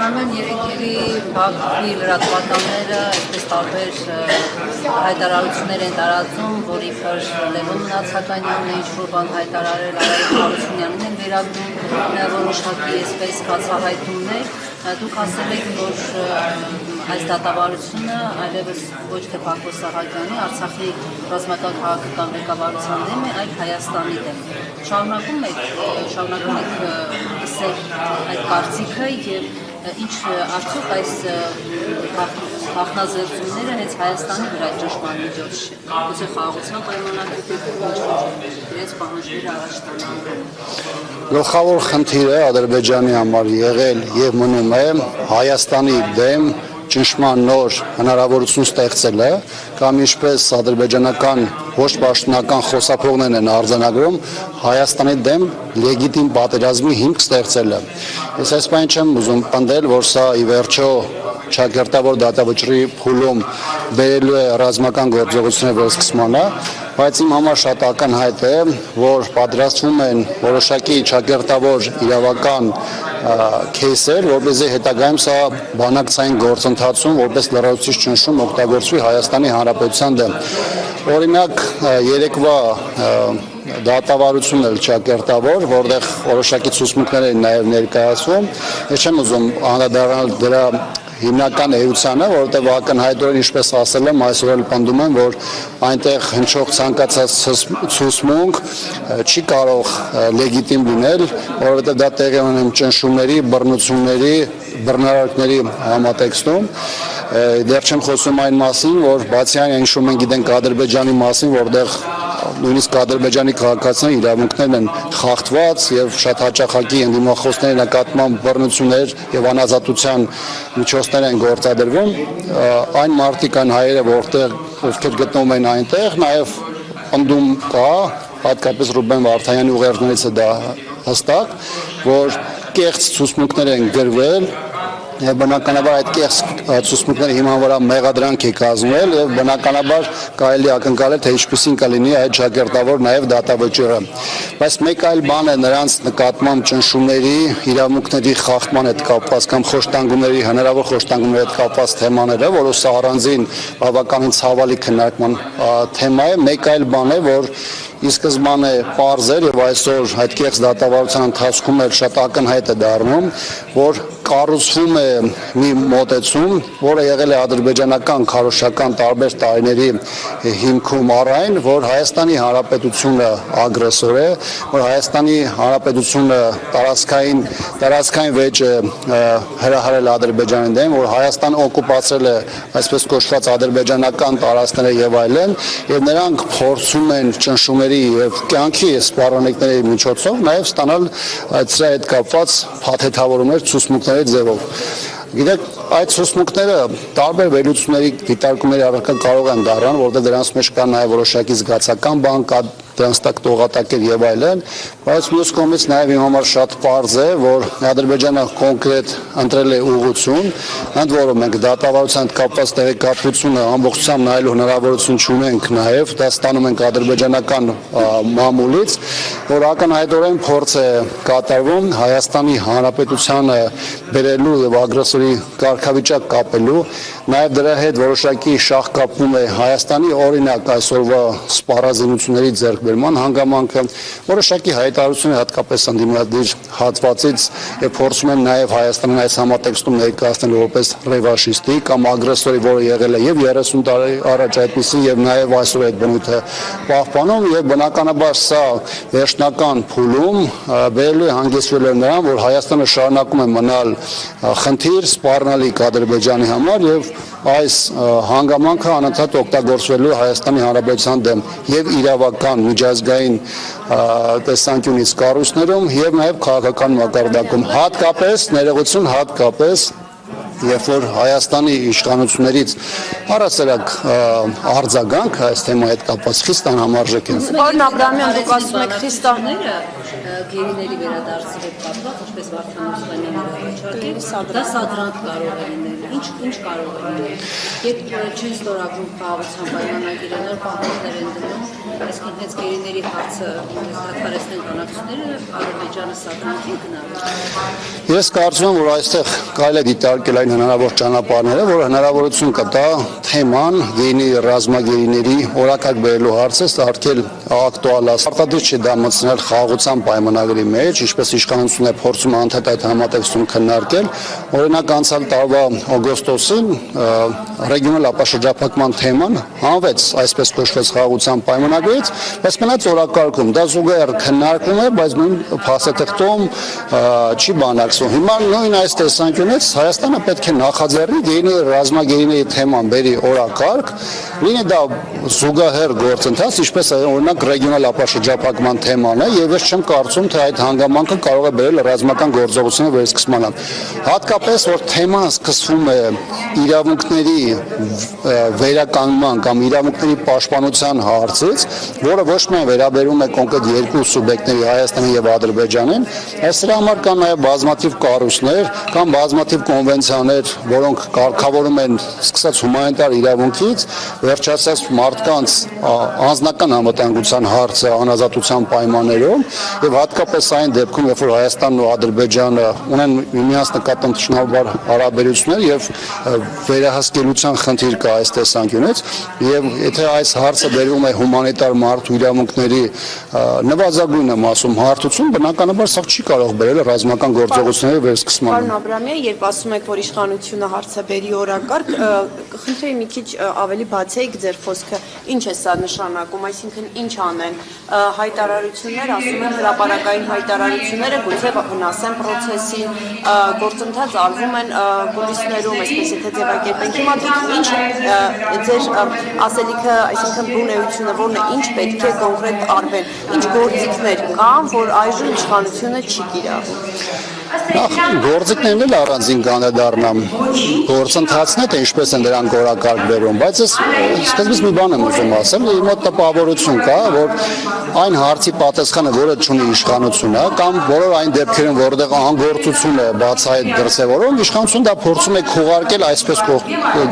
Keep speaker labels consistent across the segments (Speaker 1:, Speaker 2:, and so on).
Speaker 1: Բարձրանում են երեքերի բակի լրատվականները, այսպես տարբեր հայտարարություններ են տարածում, որ իբր Լևոն Մնացականյանն է ինչ-որ բան հայտարարել, Արայիկ Հարությունյանին են վերագրում որոշակի այսպես բացահայտումներ։ Դուք ասել եք, որ այս դատավարությունը այլևս ոչ թե Բակո Սահակյանի, Արցախի ռազմական քաղաքական ղեկավարության դեմ է, այլ Հայաստանի դեմ։ Շարունակում եք ասել այդ կարծիքը եւ ինչ արդյոք այս հաղթազերծումները հենց Հայաստանի վրա ճշմարտ միջոց չէ։ Գուցե խաղաղության պայմանագրի իրենց պահանջները առաջ տանան։
Speaker 2: Գլխավոր խնդիրը Ադրբեջանի համար եղել եւ մնում է Հայաստանի դեմ ճնշման նոր հնարավորություն ստեղծելը կամ ինչպես ադրբեջանական ոչ պաշտոնական խոսափողներն են արձանագրում Հայաստանի դեմ լեգիտիմ պատերազմի հիմք ստեղծելը։ Ես այս բանը չեմ ուզում պնդել, որ սա ի վերջո ճակերտավոր դատավճռի փուլում բերելու է ռազմական գործողությունների վերսկսմանը, բայց իմ համար շատ ակնհայտ է, որ պատրաստվում են որոշակի ճակերտավոր իրավական քեյսեր, որպեսզի հետագայում սա բանակցային գործընթացում որպես լրացուցիչ ճնշում օգտագործվի Հայաստանի Հանրապետության դեմ։ Օրինակ, երեկվա դատավարությունն էլ ճակերտավոր, որտեղ որոշակի ցուցմունքներ են նաև ներկայացվում։ Ես չեմ ուզում անդրադառնալ դրա հիմնական էությանը, որովհետև ակնհայտորեն ինչպես ասել եմ, այսօր էլ պնդում եմ, որ այնտեղ հնչող ցանկացած ցուցմունք չի կարող լեգիտիմ լինել, որովհետև դա տեղի ունեն ճնշումների, բռնությունների, բռնարարքների համատեքստում։ Դեռ չեմ խոսում այն մասին, որ բացի այն, ինչ որ մենք գիտենք Ադրբեջանի մասին, որտեղ նույնիսկ Ադրբեջանի քաղաքացիների իրավունքներն են խախտված եւ շատ հաճախակի ընդդիմախոսների նկատմամբ բռնություններ եւ անազատության միջոցներ են գործադրվում, այն մարդիկ, այն հայերը, ովքեր գտնվում են այնտեղ, նաեւ ընդդում կա, հատկապես Ռուբեն Վարդանյանի ուղերձներից է դա հստակ, որ կեղծ ցուցմունքներ են գրվել եւ բնականաբար այդ կեղծ ցուցմունքների հիման վրա մեղադրանք է կազմվել եւ բնականաբար կարելի ակնկալել թե ինչպեսին կլինի այդ ճակերտավոր նաեւ դատավճիռը, բայց մեկ այլ բան է նրանց նկատմամբ ճնշումների, իրավունքների խախտման հետ կապված կամ խոշտանգումների, հնարավոր խոշտանգումների հետ կապված թեմաները, որը սա առանձին բավականին ցավալի քննարկման թեմա է, մեկ այլ բան է, որ ի սկզբանե պարզ էր եւ այսօր այդ կեղծ դատավարության ընթացքում էլ շատ ակնհայտ է դառնում, որ կառուցվում է մի մոտեցում, որը եղել է ադրբեջանական քարոզչական տարբեր տարիների հիմքում առայն, որ Հայաստանի Հանրապետությունը ագրեսոր է, որ Հայաստանի Հանրապետությունը տարածքային վեճ է հրահարել Ադրբեջանի դեմ, որ Հայաստան օկուպացրել է այսպես կոչված ադրբեջանական տարածքները եւ այլն, եւ նրանք փորձում են ճնշումների եւ կյանքի սպառնալիքների միջոցով նաեւ ստանալ սրա հետ կապված փաթեթավորումներ, ցուցմունքների ձևով։ Գիտեք, այդ ցուցմունքները տարբեր վերլուծությունների, դիտարկումների առարկա կարող են դառնալ, որտեղ դրանց մեջ կա նաև որոշակի զգացական բան, կա դրանց տակ տողատակեր եւ այլն, բայց մյուս կողմից նաև իմ համար շատ պարզ է, որ Ադրբեջանը կոնկրետ ընտրել է ուղղություն, ընդ որում մենք դատավարության հետ կապված տեղեկատվությունը ամբողջությամբ նայելու հնարավորություն չունենք նաև, դա ստանում ենք ադրբեջանական մամուլից, որ ակնհայտորեն փորձ է կատարվում Հայաստանի Հանրապետությանը բերելու եւ ագրեսորի կարգավիճակ կապելու, նաև դրա հետ որոշակի շահ կապվում է Հայաստանի օրինակ այսօրվա սպառազինությունների ձեռքբերման հանգամանքը, որոշակի հայտարարություններ հատկապես ընդդիմադիր հատվածից եւ փորձում են նաև Հայաստանին այս համատեքստում ներկայացնել որպես ռևանշիստի կամ ագրեսորի, որը եղել է եւ 30 տարի առաջ այդպեսի եւ նաև այսօր այդ բնույթը պահպանում եւ բնականաբար սա վերջնական փուլում բերելու է հանգեցրել նրան, որ Հայաստանը շարունակում է մնալ խնդիր սպառնալիք Ադրբեջանի համար եւ այս հանգամանքը անընդհատ օգտագործվելու Հայաստանի Հանրապետության դեմ եւ իրավական միջազգային տեսանկյունից կառույցներում եւ նաեւ քաղաքական մակարդակում հատկապես ներողություն հատկապես երբ որ Հայաստանի իշխանություններից առասարակ արձագանք այս թեմայի հետ կապված խիստ անհամարժեք են։
Speaker 3: Պարոն Աբրահամյան, դուք ասում եք Քրիստոնյաները
Speaker 1: գերիների վերադարձի հետ կապված, ինչպես Վարդան Մուսլիմյանը առաջարկել, դա սադրանք կարող է լինել։ Ինչ կարող է լինել։ Երբ չեն ստորագրում խաղաղության պայմանագիրը, նոր պահանջներ են դնում, այսինքն հենց գերիների հարցը դադարեցնեն բանակցությունները, Ադրբեջանը սադրանքին գնալ։
Speaker 2: Ես կարծում եմ, որ այստեղ կարելի է դիտարկել այն հնարավոր ճանապարհները, որ հնարավորություն կտա թեման գերիների ռազմագերիների օրակարգ բերելու հարցը սարքել ակտուալացնել։ Արտադրիչ չի դա մտցնել խաղաղության պայմանագրի մեջ, ինչպես իշխանությունները փորձում անդադար այդ համատեքստում քննարկել։ Օրինակ անցյալ տարվա օգոստոսին ռեգիոնալ ապաշրջափակման թեման հանվեց այսպես կոչված խաղաղության պայմանագրից, բայց մնաց օրակարգում։ Դա զուգահեռ քննարկվում է, բայց նույն փաստաթղթում չի բանակցվում։ Հիմա նույն այս տեսանկյունից Հայաստանը պետք է նախաձեռնի գերիների ռազմագերիների թեման բերի օրակարգ, լինի դա զուգահեռ գործընթաց, ինչպես օրինակ ռեգիոնալ ապաշրջափակման թեման է, եւ ես չեմ կարծում, թե այդ հանգամանքը կարող է բերել ռազմական գործողությունների վերսկսմանը։ Հատկապես որ թեման սկսվում է իրավունքների վերականգնման կամ իրավունքների պաշտպանության հարցից, որը ոչ միայն վերաբերում է կոնկրետ երկու սուբյեկտների Հայաստանին եւ Ադրբեջանին, այլ սրա համար կան նաեւ բազմաթիվ կառույցներ կամ բազմաթիվ կոնվենցիաներ, որոնք կարգավորում են սկսած հումանիտար իրավունքից, վերջացած մարդկանց անձնական անվտանգության հարցը անազատության պայմաններում եւ հատկապես այն դեպքում, երբ որ Հայաստանն ու Ադրբեջանը ունեն միմյանց նկատմամբ ճշնամաբար հարաբերություններ եւ վերահսկելիության խնդիր կա այս տեսանկյունից եւ եթե այս հարցը բերվում է հումանիտար մարդու իրավունքների նվազագույն եմ ասում հարթություն, բնականաբար սա չի կարող բերել ռազմական գործողությունների վերսկսմանը։
Speaker 3: Պարոն Աբրահամյան, երբ ասում եք, որ իշխանությունը հարցը բերի օրակարգ, խնդրեի մի քիչ ավելի բացեիք ձեր խոսքը, ինչ է սա նշանակում, այսինքն ինչ անեն հայտարարություններ, ասում են հրապարակային հայտարարությունները գուցե վնասեն process-ին, գործընթաց արվում են կուլիսներում, այսպես եթե ձևակերպենք։ Հիմա դուք ինչ ձեր ասելիքը, այսինքն բունեությունը որն է, ինչ պետք է կոնկրետ արվեն, ինչ գործիքներ կան, որ այժմ իշխանությունը չի կիրառում։
Speaker 2: Գործիքներն էլ առանձին կանադառնամ գործընթացն է, թե ինչպես են դրանք օրակարգ բերում, բայց ես սկզբից մի բան եմ ուզում ասել, իմ մոտ տպավորություն կա, որ այն հարցի պատասխանը, որը չունի իշխանությունը, կամ բոլոր այն դեպքերում, որտեղ անգործություն է բացահայտ դրսևորում, իշխանությունը դա փորձում է քողարկել այսպես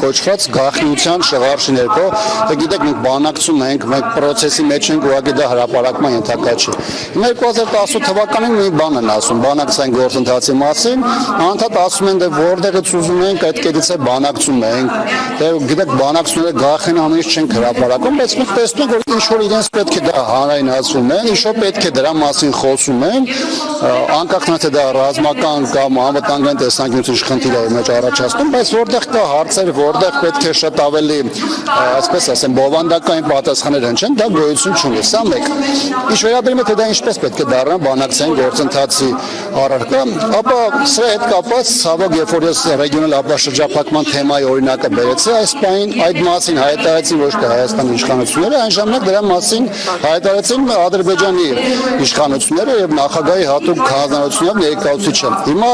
Speaker 2: կոչված գաղտնիության շղարշի ներքո, թե գիտեք մենք բանակցում ենք, մենք process-ի մեջ ենք, ուղղակի դա հրապարակման ենթակա չի։ Հիմա 2018 թվականին մի բան են ասում, բանակցային գործընթացի մասին, անդադ ասում են, թե որտեղից ուզում ենք, այդ կետից է բանակցում ենք, թե գիտեք բանակցությունները գաղտնի ամեն ինչ չեն հրապարակում, բայց մենք տեսնում ենք, որ ինչ որ իրենց պետք է դա հանրայնացում են, ինչ որ պետք է դրա մասին խոսում են, անկախ թե դա ռազմական կամ անվտանգային տեսանկյունից ինչ խնդիր է մեջ առաջացնում, բայց որտեղ կա հարցեր, որտեղ պետք է շատ ավելի, այսպես ասեմ, բովանդակային պատասխաններ հնչեն, դա գոյություն չունի, սա մեկ։ Ինչ վերաբերում է թե դա ինչպես պետք է դառնա բանակցային գործընթացի առարկա, ապա սրա հետ կապված ցավոք, երբ որ ես ռեգիոնալ ապաշրջափակման թեմայի օրինակը բերեցի, այս պահին այդ մասին հայտարարեցին ոչ թե Հայաստանի իշխանությունները, այն ժամանակ դրա մասին հայտարարեցին Ադրբեջանի իշխանությունները եւ նախագահի հատուկ հանձնարարությունով ներկայացուցիչը։ Հիմա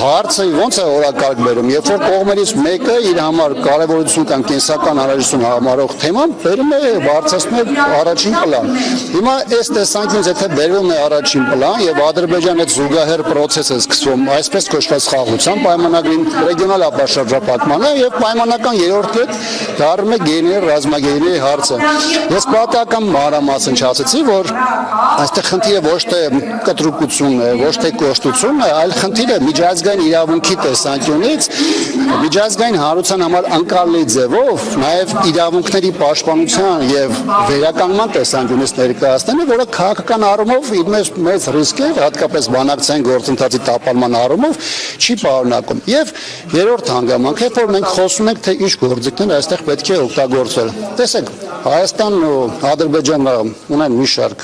Speaker 2: հարցը ո՞նց է օրակարգ բերում, երբ որ կողմերից մեկը իր համար կարևորություն կամ կենսական անհրաժեշտություն համարող թեման բերում է բարձրացնում է առաջին պլան։ Հիմա այս տեսանկյունից եթե բերվում է առաջին պլան եւ Ադրբեջանը զուգահեռ process է սկսվում, այսպես կոչված խաղաղության պայմանագրին, ռեգիոնալ ապաշրջափակմանը եւ պայմանական երրորդ կետ դառնում է գերիների ռազմագերիների հարցը։ Ես պատահական մանրամասն չասեցի, որ այստեղ խնդիրը ոչ թե կտրուկությունն է, ոչ թե կոշտությունն է, այլ խնդիրը միջազգային իրավունքի տեսանկյունից միջազգային հանրության համար անկարելի ձևով նաեւ իրավունքների պաշտպանության եւ վերականգնման տեսանկյունից ներկայացնելը, որը քաղաքական առումով իր մեծ ռիսկ է, հատկապես բանակցային գործընթացի տապալման առումով չի պարունակում։ Եվ երրորդ հանգամանքը, երբ որ մենք խոսում ենք, թե ինչ գործիքներ այստեղ պետք է օգտագործել։ Տեսեք, Հայաստանն ու Ադրբեջանը ունեն մի շարք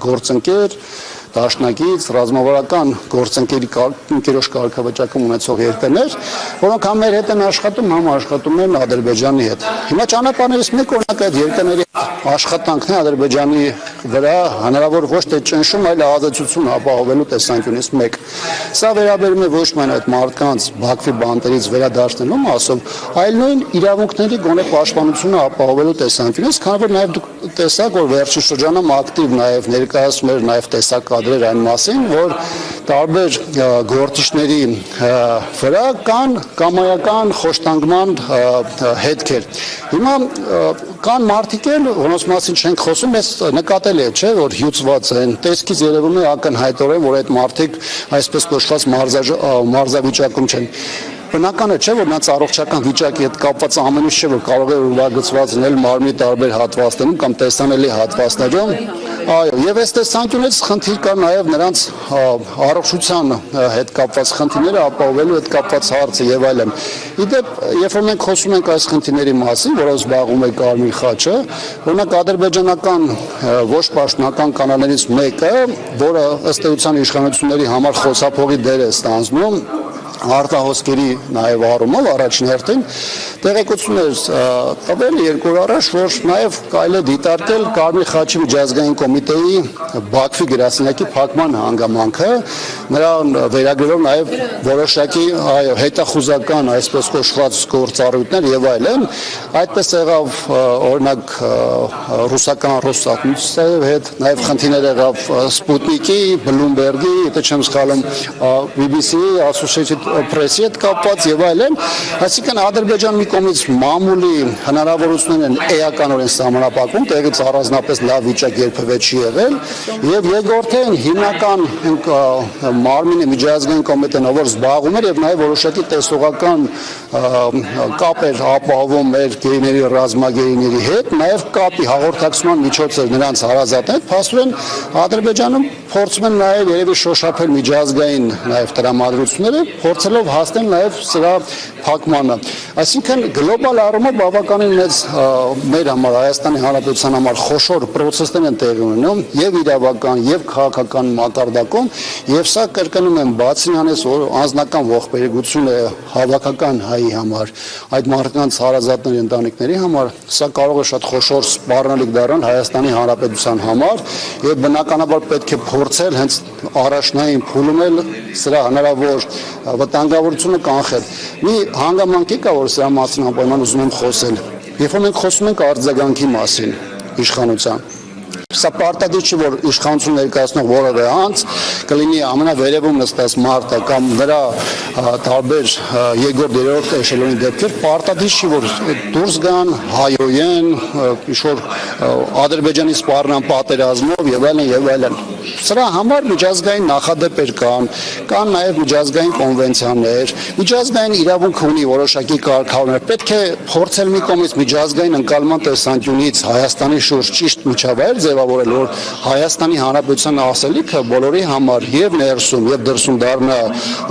Speaker 2: գործընկեր, դաշնակից ռազմավարական գործընկերոջ կարգավիճակում ունեցող երկրներ, որոնք համ մեր հետ են աշխատում, համ աշխատում են Ադրբեջանի հետ։ Հիմա ճանապարհներից մեկ օրինակ այդ երկրների աշխատանքն է Ադրբեջանի վրա հնարավոր ոչ թե ճնշում, այլ ազատություն ապահովելու տեսանկյունից մեկ։ Սա վերաբերում է ոչ միայն այդ մարդկանց Բաքվի բանտերից վերադարձնելու մասով, այլ նույն իրավունքների գոնե պաշտպանությունը ապահովելու տեսանկյունից, քանի որ նաև դուք տեսաք, որ վերջին շրջանում ակտիվ նաև ներկայացում էր նաև տեսակադրեր այն մասին, որ տարբեր գործիչների վրա կան կամայական խոշտանգման հետքեր։ Հիմա կան մարդիկ էլ, որոնց մասին չենք խոսում, ես նկատել է, չէ, որ հյուծված են, տեսքից երևում է ակնհայտորեն, որ այդ մարդիկ այսպես կոչված մարզավիճակում չեն։ Բնական է, չէ, որ նրանց առողջական վիճակի հետ կապված ամեն ինչ չէ, որ կարող է ուրվագծված լինել մարմնի տարբեր հատվածներում կամ տեսանելի հատվածներում։ Այո, եւ այս տեսանկյունից խնդիր կա նաեւ նրանց առողջության հետ կապված խնդիրները ապահովելու հետ կապված հարցը եւ այլն։ Իդեպ, երբ որ մենք խոսում ենք այս խնդիրների մասին, որոնց զբաղվում է Կարմիր խաչը, օրինակ ադրբեջանական ոչ պաշտոնական կանալներից մեկը, որը ըստ էության իշխանությունների համար խոսափողի դեր է ստանձնում, արտահոսքերի նաև առումով առաջին հերթին տեղեկություններ տվել երկու օր առաջ, որ նաև կարելի է դիտարկել Կարմիր խաչի միջազգային կոմիտեի Բաքվի գրասենյակի փակման հանգամանքը, նրան վերագրելով նաև որոշակի հետախուզական այսպես կոչված գործառույթներ եւ այլն, այդպես եղավ օրինակ ռուսական Ռոսատոմի հետ, նաև խնդիրներ եղավ Սպուտնիկի, Բլումբերգի, եթե չեմ սխալվում, BBC-ի, Associated Press-ի հետ կապված եւ այլն, այսինքն Ադրբեջան մի կողմից մամուլի հնարավորություններն են էականորեն սահմանափակվում, տեղից առանձնապես լավ վիճակ երբևէ չի եղել, եւ երկրորդն հիմնական մարմինը միջազգային կոմիտեն, որ զբաղվում էր եւ նաեւ որոշակի տեսողական կապեր ապահովում մեր գերիների ռազմագերիների հետ, նաեւ կապի հաղորդակցման միջոցը նրանց հարազատն հետ, փաստորեն Ադրբեջանում փորձում են նաեւ երևի շոշափել միջազգային նաեւ տրամադրությունները, փորձելով հասնել նաև սրա փակմանը։ Այսինքն գլոբալ առումով բավականին մեծ մեր համար Հայաստանի Հանրապետության համար խոշոր process-ներ են տեղի ունենում եւ իրավական եւ քաղաքական մակարդակում եւ սա կրկնում եմ բացի անես անձնական ողբերգություն է հավաքական հայի համար, այդ մարդկանց հարազատների ընտանիքների համար, սա կարող է շատ խոշոր սպառնալիք դառնալ Հայաստանի Հանրապետության համար եւ բնականաբար պետք է փորձել հենց առաջնային փուլում էլ սրա հնարավոր վտանգավորությունը կանխել։ Մի հանգամանք կա, որ սրա մասին անպայման ուզում եմ խոսել։ Երբ որ մենք խոսում ենք արձագանքի մասին իշխանության, սա պարտադիր չի, որ իշխանություն ներկայացնող որևէ անձ կլինի ամենավերևում նստած մարդը կամ նրա տարբեր երկրորդ երրորդ էշելոնի դեպքեր, պարտադիր չի, որ դուրս գան, հայոյեն, ինչ-որ Ադրբեջանի սպառնան պատերազմով եւ այլն եւ այլն։ Սրա համար միջազգային նախադեպեր կան նաև միջազգային կոնվենցիաներ, միջազգային իրավունք ունի որոշակի կարգավորներ։ Պետք է փորձել մի կողմից միջազգային ընկալման տեսանկյունից Հայաստանի շուրջ ճիշտ միջավայր ձևավորել, որ Հայաստանի Հանրապետության ասելիքը բոլորի համար եւ ներսում եւ դրսում դառնա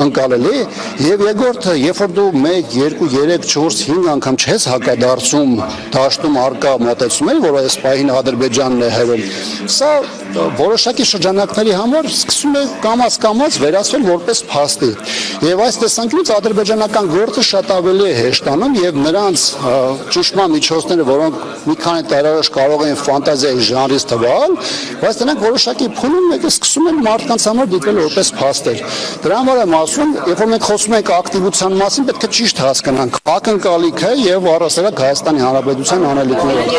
Speaker 2: ընկալելի, եւ երկրորդը, երբ որ դու 1, 2, 3, 4, 5 անգամ չես հակադարձում դաշտում արկա մոտեցումների, որ այս պահին Ադրբեջանն է հերում, սա որոշակի շրջանակների համար սկսում է կամաց վերածվել որպես փաստի։ Եվ այս տեսանկյունից ադրբեջանական գործը շատ ավելի է հեշտանում եւ նրանց ճնշման միջոցները, որոնք մի քանի տարի առաջ կարող էին ֆանտազիայի ժանրից թվալ, բայց նրանք որոշակի փուլում եկել սկսում են մարդկանց համար դիտել որպես փաստեր։ Դրա համար եմ ասում, երբ որ մենք խոսում ենք ակտիվության մասին, պետք է ճիշտ հասկանանք ակնկալիքը եւ առասարակ Հայաստանի Հանրապետության անելիքները։